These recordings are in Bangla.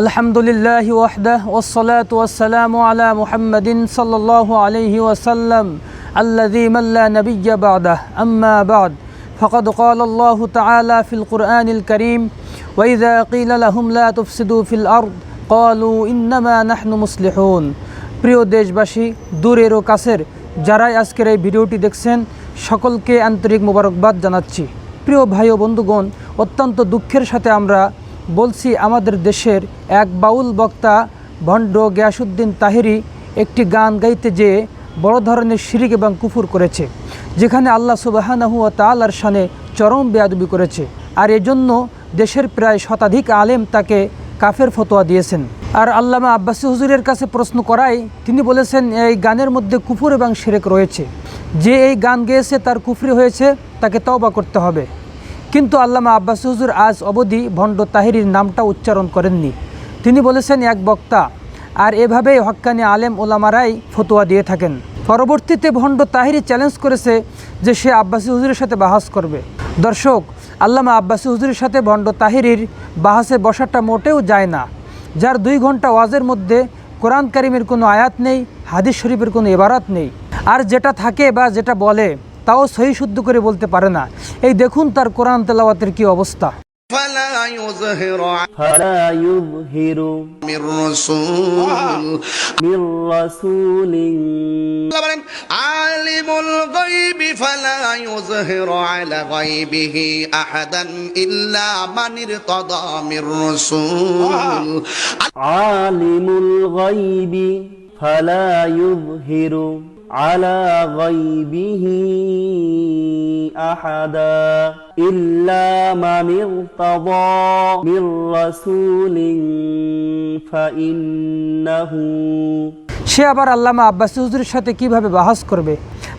আলহামদুলিল্লাহি ওয়াহদাহু ওয়াসসালাতু ওয়াসসালামু আলা মুহাম্মাদিন সাল্লাল্লাহু আলাইহি ওয়াসাল্লাম আল্লাযী মান লা নাবিয়্যা বা'দাহু আম্মা বা'দ ফাকাদ ক্বালা আল্লাহু তাআলা ফিল কুরআনিল কারীম ওয়া ইযা ক্বিলা লাহুম লা তুফসিদু ফিল আরদ ক্বালু ইন্নামা নাহনু মুসলিহুন। প্রিয় দেশবাসী, দূরের ও কাছের যারাই আজকের এই ভিডিওটি দেখছেন সকলকে আন্তরিক মোবারকবাদ জানাচ্ছি। প্রিয় ভাই ও বন্ধুগণ, অত্যন্ত দুঃখের সাথে আমরা বলছি, আমাদের দেশের এক বাউল বক্তা ভণ্ড গিয়াসউদ্দিন তাহেরি একটি গান গাইতে যেয়ে বড় ধরনের শিরক এবং কুফর করেছে, যেখানে আল্লাহ সুবহানাহু ওয়া তাআলার শানে চরম বেয়াদবি করেছে। আর এজন্য দেশের প্রায় শতাধিক আলেম তাকে কাফের ফতোয়া দিয়েছেন। আর আল্লামা আব্বাসী হুজুরের কাছে প্রশ্ন করায় তিনি বলেছেন, এই গানের মধ্যে কুফর এবং শিরক রয়েছে, যে এই গান গেয়েছে তার কুফরি হয়েছে, তাকে তওবা করতে হবে। কিন্তু আল্লামা আব্বাসী হুজুর আজ অবধি ভণ্ড তাহেরির নামটা উচ্চারণ করেননি। তিনি বলেছেন এক বক্তা, আর এভাবেই হক্কানি আলেম ওলামারাই ফতোয়া দিয়ে থাকেন। পরবর্তীতে ভণ্ড তাহেরি চ্যালেঞ্জ করেছে যে সে আব্বাসী হুজুরের সাথে বাহাস করবে। দর্শক, আল্লামা আব্বাসী হুজুরের সাথে ভণ্ড তাহেরির বাহাসে বসাটা মোটেও যায় না, যার 2 ঘন্টা ওয়াজের মধ্যে কোরআন কারিমের কোনো আয়াত নেই, হাদিস শরীফের কোনো ইবারাত নেই, আর যেটা থাকে বা যেটা বলে তাও সহি শুদ্ধ করে বলতে পারে না। এই দেখুন তার কোরআন তেলাওয়াতের কি অবস্থা। আলিমুল গায়বি ফালা ইউযহিরু আলা গায়বিহি আহাদান ইল্লা মান ইরতাদা মির রাসূল। আলিমুল গায়বি ফালা ইউযহিরু আলা গায়বিহি আহাদা ইল্লা মান ইরতাদা মির রাসূলিন ফাইন্নাহু। সে আবার আল্লামা আব্বাসী হুজুরের সাথে কিভাবে বাহাস করবে?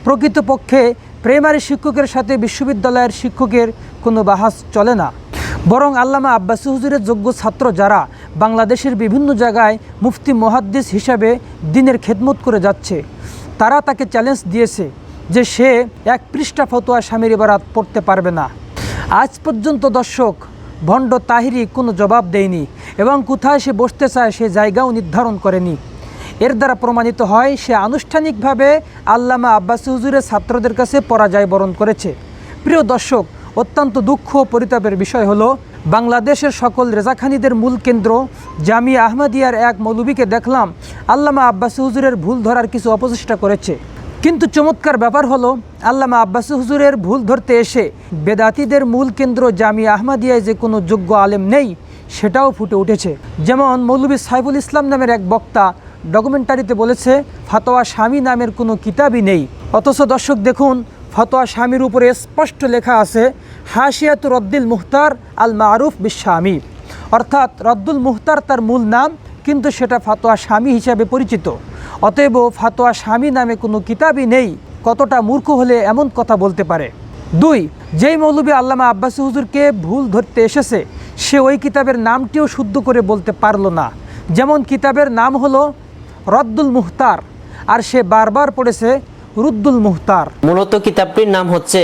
প্রকৃতপক্ষে প্রাইমারি শিক্ষকের সাথে বিশ্ববিদ্যালয়ের শিক্ষকের কোনো বাহাস চলে না, বরং আল্লামা আব্বাসী হুজুরের যোগ্য ছাত্র যারা বাংলাদেশের বিভিন্ন জায়গায় মুফতি মুহাদ্দিস হিসাবে দ্বীনের খেদমত করে যাচ্ছে, তারা তাকে চ্যালেঞ্জ দিয়েছে যে সে 1 পৃষ্ঠা ফতোয়া স্বামীর ইবারাত পড়তে পারবে না। আজ পর্যন্ত দর্শক, ভণ্ড তাহেরি কোনো জবাব দেয়নি এবং কোথায় সে বসতে চায় সে জায়গাও নির্ধারণ করেনি। এর দ্বারা প্রমাণিত হয় সে আনুষ্ঠানিকভাবে আল্লামা আব্বাসী হুজুরের ছাত্রদের কাছে পরাজয় বরণ করেছে। প্রিয় দর্শক, অত্যন্ত দুঃখ ও পরিতাপের বিষয় হলো, বাংলাদেশের সকল রেজাখানিদের মূল কেন্দ্র জামিয়া আহমদিয়ার এক মৌলবীকে দেখলাম আল্লামা আব্বাসী হুজুরের ভুল ধরার কিছু অপচেষ্টা করেছে। কিন্তু চমৎকার ব্যাপার হলো, আল্লামা আব্বাসী হুজুরের ভুল ধরতে এসে বেদাতীদের মূল কেন্দ্র জামিয়া আহমদিয়ায় যে কোনো যোগ্য আলেম নেই সেটাও ফুটে উঠেছে। যেমন মৌলবী সাইফুল ইসলাম নামের এক বক্তা ডকুমেন্টারিতে বলেছে ফতোয়া শামী নামের কোনো কিতাবই নেই, অথচ দর্শক দেখুন ফতোয়া শামীর উপরে স্পষ্ট লেখা আছে হাশিয়াতু রদ্দুল মুখতার আল মারুফ বিশ শামী, অর্থাৎ রদ্দুল মুখতার তার মূল নাম, কিন্তু সেটা ফতোয়া শামী হিসাবে পরিচিত। অতএব ফতোয়া শামী নামে কোনো কিতাবই নেই। কতটা মূর্খ হলে এমন কথা বলতে পারে? 2, যেই মৌলবী আল্লামা আব্বাসী হুজুরকে ভুল ধরতে এসেছে সে ওই কিতাবের নামটিও শুদ্ধ করে বলতে পারল না। যেমন কিতাবের নাম হলো রদ্দুল মুখতার, আর সে বারবার পড়েছে রুদ্দুল মুখতার। মূলত কিতাবটির নাম হচ্ছে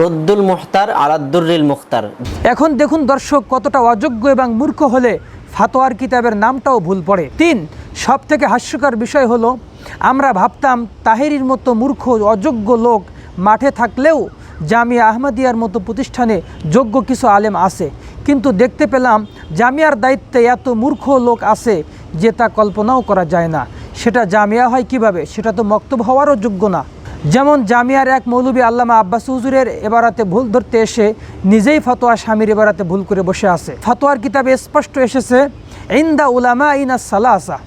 রুদ্দুল মুখতার আলাদ-দুররিল মুখতার। এখন দেখুন দর্শক, কতটা অযোগ্য এবং মূর্খ হলে ফাতোয়ার কিতাবের নামটাও ভুল পড়ে। 3, সবথেকে হাস্যকর বিষয় হলো, আমরা ভাবতাম তাহেরির মতো মূর্খ অযোগ্য লোক মাঠে থাকলেও জামিয়া আহমদিয়ার মতো প্রতিষ্ঠানে যোগ্য কিছু আলেম আছে, কিন্তু দেখতে পেলাম জামিয়ার দায়িত্বে এত মূর্খ লোক আছে যে তা কল্পনাও করা যায় না। সেটা জামিয়া হয় কিভাবে? সেটা তো মক্তব হওয়ারও যোগ্য না। যেমন জামিয়ার এক মৌলবী আল্লামা আব্বাসী হুজুরের এবারাতে ভুল ধরতে এসে নিজেই ফতোয়া স্বামীর এবারাতে ভুল করে বসে আছে। ফতোয়ার কিতাবে স্পষ্ট এসেছে ইনদা উলামা ইনা সালাসা,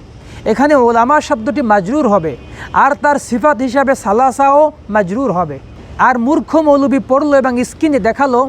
এখানে ওলামা শব্দটি মাজরুর হবে, আর তার সিফাত হিসাবে সালাসাও মাজরুর হবে। আর মূর্খ মৌলবী পড়লো এবং স্ক্রিনে দেখালো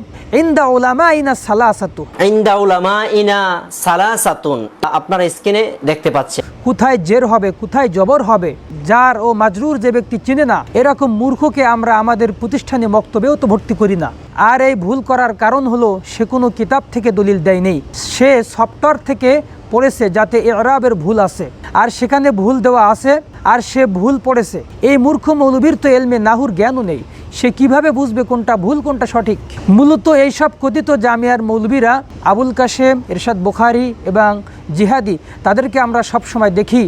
ইনদা উলামা ইনা সালাসাতু, ইনদা উলামা ইনা সালাসাতুন, আপনারা স্ক্রিনে দেখতে পাচ্ছেন। কোথায় জের হবে, কোথায় জবর হবে, জার ও মাজরুর যে ব্যক্তি চিনে না, এরকম মূর্খকে আমরা আমাদের প্রতিষ্ঠানে বক্তব্যেও তো ভর্তি করি না। আর এই ভুল করার কারণ হলো সে কোনো কিতাব থেকে দলিল দেয় নেই, সে সফটওয়্যার থেকে পড়েছে যাতে ইরাবের ভুল আছে আর সেখানে ভুল দেওয়া আছে, আর সে ভুল পড়েছে। এই মূর্খ মৌলবীর তো এলমে নাহুর জ্ঞানও নেই, সে কিভাবে বুঝবে কোনটা ভুল কোনটা সঠিক? মূলত এইসব কথিত জামিয়ার মৌলবীরা আবুল কাশেম, ইরশাদ বুখারী এবং জিহাদি, তাদেরকে আমরা সব সময় দেখি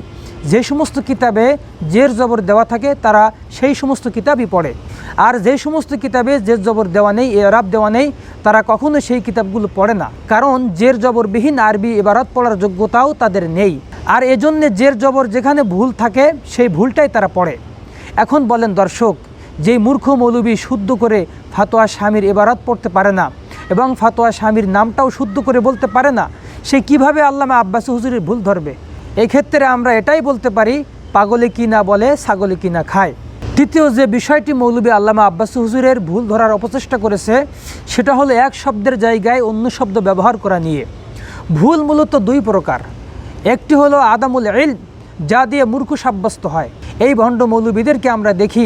যে সমস্ত কিতাবে জের জবর দেওয়া থাকে তারা সেই সমস্ত কিতাবই পড়ে, আর যে সমস্ত কিতাবে জের জবর দেওয়া নেই, এরাব দেওয়া নেই, তারা কখনো সেই কিতাবগুলো পড়ে না, কারণ জের জবরবিহীন আরবি ইবারত পড়ার যোগ্যতাও তাদের নেই। আর এজন্যে জের জবর যেখানে ভুল থাকে সেই ভুলটাই তারা পড়ে। এখন বলেন দর্শক, যেই মূর্খ মৌলবী শুদ্ধ করে ফাতোয়া স্বামীর ইবারত পড়তে পারে না এবং ফাতোয়া স্বামীর নামটাও শুদ্ধ করে বলতে পারে না, সে কিভাবে আল্লামা আব্বাসী হুজুরের ভুল ধরবে? এই ক্ষেত্রে আমরা এটাই বলতে পারি, পাগলে কি না বলে ছাগলে কি না খায়। তৃতীয় যে বিষয়টি মৌলবী আল্লামা আব্বাসী হুজুরের ভুল ধরার অপচেষ্টা করেছে সেটা হলো এক শব্দের জায়গায় অন্য শব্দ ব্যবহার করা নিয়ে। ভুল মূলত দুই প্রকার। একটি হলো আদামুল ইলম, যা দিয়ে মূর্খ সাব্যস্ত হয়। এই ভণ্ড মৌলবীদেরকে আমরা দেখি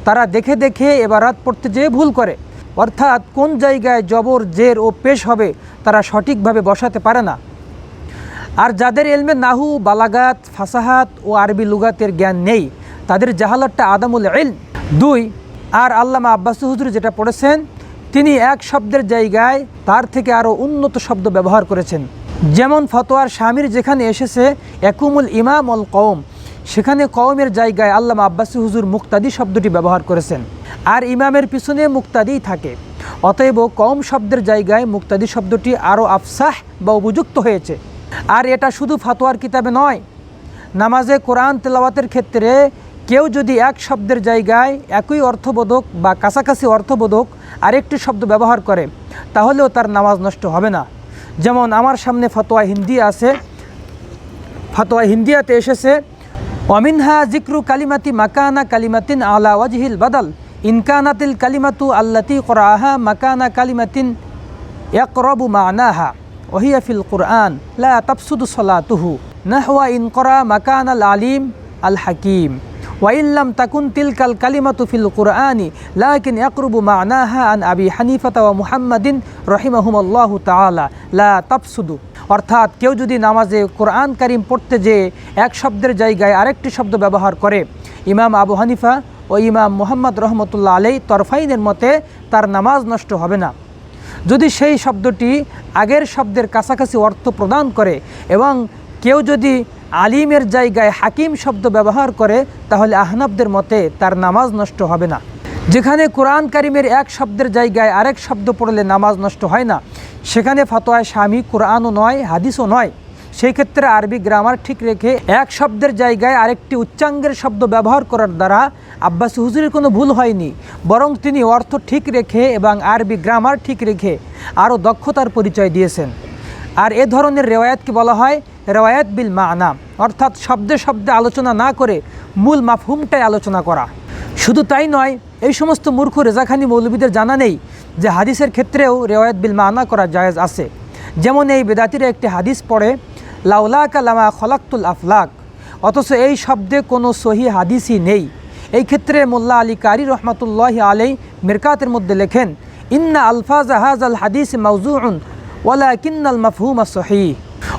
তারা দেখে দেখে ইবারত পড়তে যেয়ে ভুল করে, অর্থাৎ কোন জায়গায় জবর, জের ও পেশ হবে তারা সঠিকভাবে বসাতে পারে না। আর যাদের এলমে নাহু, বালাগাত, ফাসাহাত ও আরবি লুগাতের জ্ঞান নেই, তাদের জাহালাতটা আদামুল ইলম। দুই, আর আল্লামা আব্বাসী হুজুর যেটা পড়েছেন, তিনি এক শব্দের জায়গায় তার থেকে আরও উন্নত শব্দ ব্যবহার করেছেন। যেমন ফতোয়ার স্বামীর যেখানে এসেছে একুমুল ইমাম অল কওম, সেখানে কওমের জায়গায় আল্লামা আব্বাসী হুজুর মুক্তাদি শব্দটি ব্যবহার করেছেন, আর ইমামের পিছনে মুক্তাদিই থাকে। অতএব কওম শব্দের জায়গায় মুক্তাদি শব্দটি আরও আফসাহ বা উপযুক্ত হয়েছে। আর এটা শুধু ফাতোয়ার কিতাবে নয়, নামাজে কোরআন তেলাওয়াতের ক্ষেত্রে কেউ যদি এক শব্দের জায়গায় একই অর্থবোধক বা কাছাকাছি অর্থবোধক আরেকটি শব্দ ব্যবহার করে তাহলেও তার নামাজ নষ্ট হবে না। যেমন আমার সামনে ফতোয়া হিন্দি আছে, ফতোয়া হিন্দিয়াতে এসেছে, অমিনহা জিক্রু কালিমাতি মাকানা কালিমাতিন আলা ওয়াজহিল বাদাল ইনকানাতিল কালিমাতু আল্লাতি করাহা মাকানা কালিমাতিন ইয়াকরাবু মানাহা ওহিয়া ফিল কুরআন লা তাফসুদু সালাতুহু নাহওয়া ইন করা মাকান আল আলিম আল হাকিম ওয়াইল্লাম তাকুন তিলকাল কালিমাতু ফিল কুরআনি লাকিন ইয়াকরুবু মানাহা আন আবি হানিফাতা ওয়া মুহাম্মাদিন রহিমাহুমুল্লাহু তাআলা লা তাফসুদু। অর্থাৎ কেউ যদি নামাজে কোরআন কারিম পড়তে যেয়ে এক শব্দের জায়গায় আরেকটি শব্দ ব্যবহার করে, ইমাম আবু হানিফা ও ইমাম মুহাম্মদ রহমতুল্লাহ আলাই তরফাইনের মতে তার নামাজ নষ্ট হবে না। যদি সেই শব্দটি আগের শব্দের কাছাকাছি অর্থ প্রদান করে এবং কেউ যদি আলিমের জায়গায় হাকিম শব্দ ব্যবহার করে তাহলে আহনাফদের মতে তার নামাজ নষ্ট হবে না। যেখানে কোরআন কারিমের এক শব্দের জায়গায় আরেক শব্দ পড়লে নামাজ নষ্ট হয় না, সেখানে ফতোয়া স্বামী কোরআনও নয়, হাদিসও নয়। সেই ক্ষেত্রে আরবি গ্রামার ঠিক রেখে এক শব্দের জায়গায় আরেকটি উচ্চাঙ্গের শব্দ ব্যবহার করার দ্বারা আব্বাসী হুজুরের কোনো ভুল হয়নি, বরং তিনি অর্থ ঠিক রেখে এবং আরবি গ্রামার ঠিক রেখে আরও দক্ষতার পরিচয় দিয়েছেন। আর এ ধরনের রেওয়ায়াতকে বলা হয় রেওয়ায়াত বিল মানা, অর্থাৎ শব্দে শব্দে আলোচনা না করে মূল মাফহুমটাই আলোচনা করা। শুধু তাই নয়, এই সমস্ত মূর্খ রেজাখানি মৌলবীদের জানা নেই যে হাদিসের ক্ষেত্রেও রেওয়ায়াত বিল মানা করা জায়েজ আছে। যেমন এই বেদাতিরা একটি হাদিস পড়ে লাউলাকা লামা খলাকতুল আফলাক, অথচ এই শব্দে কোনো সহি হাদিসই নেই। এই ক্ষেত্রে মোল্লা আলী কারি রহমতুল্লাহ আলাই মিরকাতের মধ্যে লেখেন, ইন্না আলফাজ হাজাল হাদিস মাউজুউন ওয়ালাকিন্নাল মাফহুম সহিহ।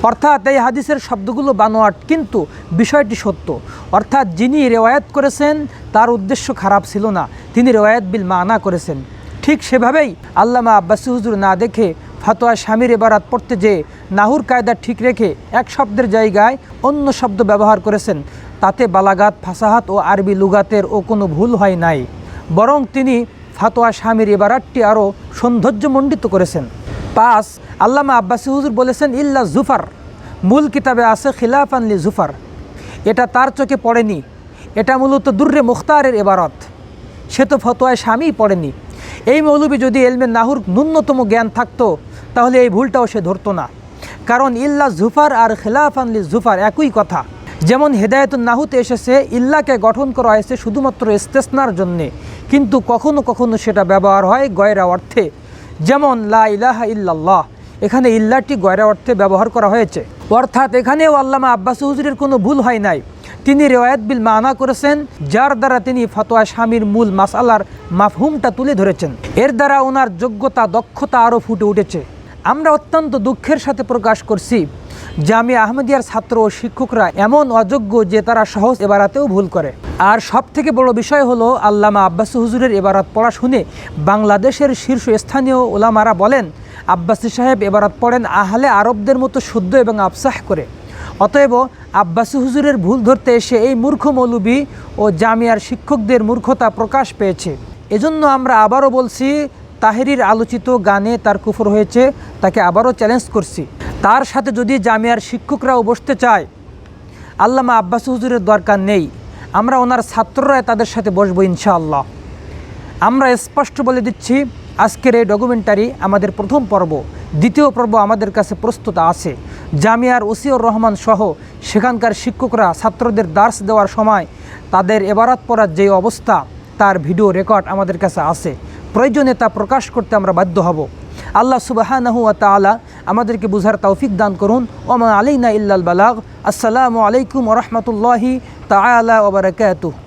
অর্থাৎ এই হাদিসের শব্দগুলো বানোয়াট, কিন্তু বিষয়টি সত্য। অর্থাৎ যিনি রেওয়ায়াত করেছেন তার উদ্দেশ্য খারাপ ছিল না, তিনি রেওয়ায়াত বিল মানা করেছেন। ঠিক সেভাবেই আল্লামা আব্বাসী হুজুর না দেখে ফতোয়া স্বামীর ইবারত পড়তে যেয়ে নাহুর কায়দা ঠিক রেখে এক শব্দের জায়গায় অন্য শব্দ ব্যবহার করেছেন। তাতে বালাগাত, ফাসাহাত ও আরবি লুগাতের ও কোনো ভুল হয় নাই, বরং তিনি ফতোয়া স্বামীর ইবারতটি আরও সৌন্দর্যমণ্ডিত করেছেন। 5, আল্লামা আব্বাসী হুজুর বলেছেন ইল্লা জুফার, মূল কিতাবে আছে খিলাফান লি জুফার, এটা তার চোখে পড়েনি, এটা মূলত দুর্রে মুখতারের ইবারত, সে তো ফতোয়া স্বামী পড়েনি। এই মৌলবী যদি এলমে নাহুর ন্যূনতম জ্ঞান থাকতো তাহলে এই ভুলটাও সে ধরতো না, কারণ ইল্লা জুফার আর খিলাফান লি জুফার একই কথা। যেমন হেদায়েতুন নাহুতে এসেছে ইল্লাকে গঠন করা হয়েছে শুধুমাত্র ইস্তেসনার জন্যে, কিন্তু কখনো কখনো সেটা ব্যবহার হয় গয়রা অর্থে। যেমন লা ইলাহা ইল্লাল্লাহ, এখানে ইল্লাটি গয়রা অর্থে ব্যবহার করা হয়েছে। অর্থাৎ এখানেও আল্লামা আব্বাসী হুজুরের কোনো ভুল হয় নাই, তিনি রেওয়ায়াত বিল মানা করেছেন, যার দ্বারা তিনি ফতোয়া স্বামীর মূল মাসআলার মাফহুমটা তুলে ধরেছেন। এর দ্বারা ওনার যোগ্যতা, দক্ষতা আরও ফুটে উঠেছে। আমরা অত্যন্ত দুঃখের সাথে প্রকাশ করছি, জামিয়া আহমদিয়ার ছাত্র ও শিক্ষকরা এমন অযোগ্য যে তারা সহজ এবারাতেও ভুল করে। আর সব থেকে বড় বিষয় হলো আল্লামা আব্বাসী হুজুরের এবারাত পড়া শুনে বাংলাদেশের শীর্ষস্থানীয় ওলামারা বলেন আব্বাসী সাহেব এবারাত পড়েন আহলে আরবদের মতো শুদ্ধ এবং আফসাহ করে। অতএব আব্বাসী হুজুরের ভুল ধরতে এসে এই মূর্খ মৌলবী ও জামিয়ার শিক্ষকদের মূর্খতা প্রকাশ পেয়েছে। এজন্য আমরা আবারও বলছি, তাহেরির আলোচিত গানে তার কুফর হয়েছে, তাকে আবারও চ্যালেঞ্জ করছি। তার সাথে যদি জামিয়ার শিক্ষকরাও বসতে চায়, আল্লামা আব্বাসী হুজুরের দরকার নেই, আমরা ওনার ছাত্ররাই তাদের সাথে বসবো ইনশাআল্লাহ। আমরা স্পষ্ট বলে দিচ্ছি, আজকের এই ডকুমেন্টারি আমাদের প্রথম পর্ব, দ্বিতীয় পর্ব আমাদের কাছে প্রস্তুত আছে। জামিয়ার ওসিউর রহমান সহ সেখানকার শিক্ষকরা ছাত্রদের দার্স দেওয়ার সময় তাদের এবারাত পড়ার যে অবস্থা, তার ভিডিও রেকর্ড আমাদের কাছে আছে। প্রয়োজনে তা প্রকাশ করতে আমরা বাধ্য হব। আল্লাহ সুবহানাহু ওয়া তাআলা আমাদেরকে বুঝার তৌফিক দান করুন। ওমা আলাইনা ইল্লাল বালাগ। আসসালামু আলাইকুম ওয়া রাহমাতুল্লাহি তাআলা ওয়া বারাকাতুহু।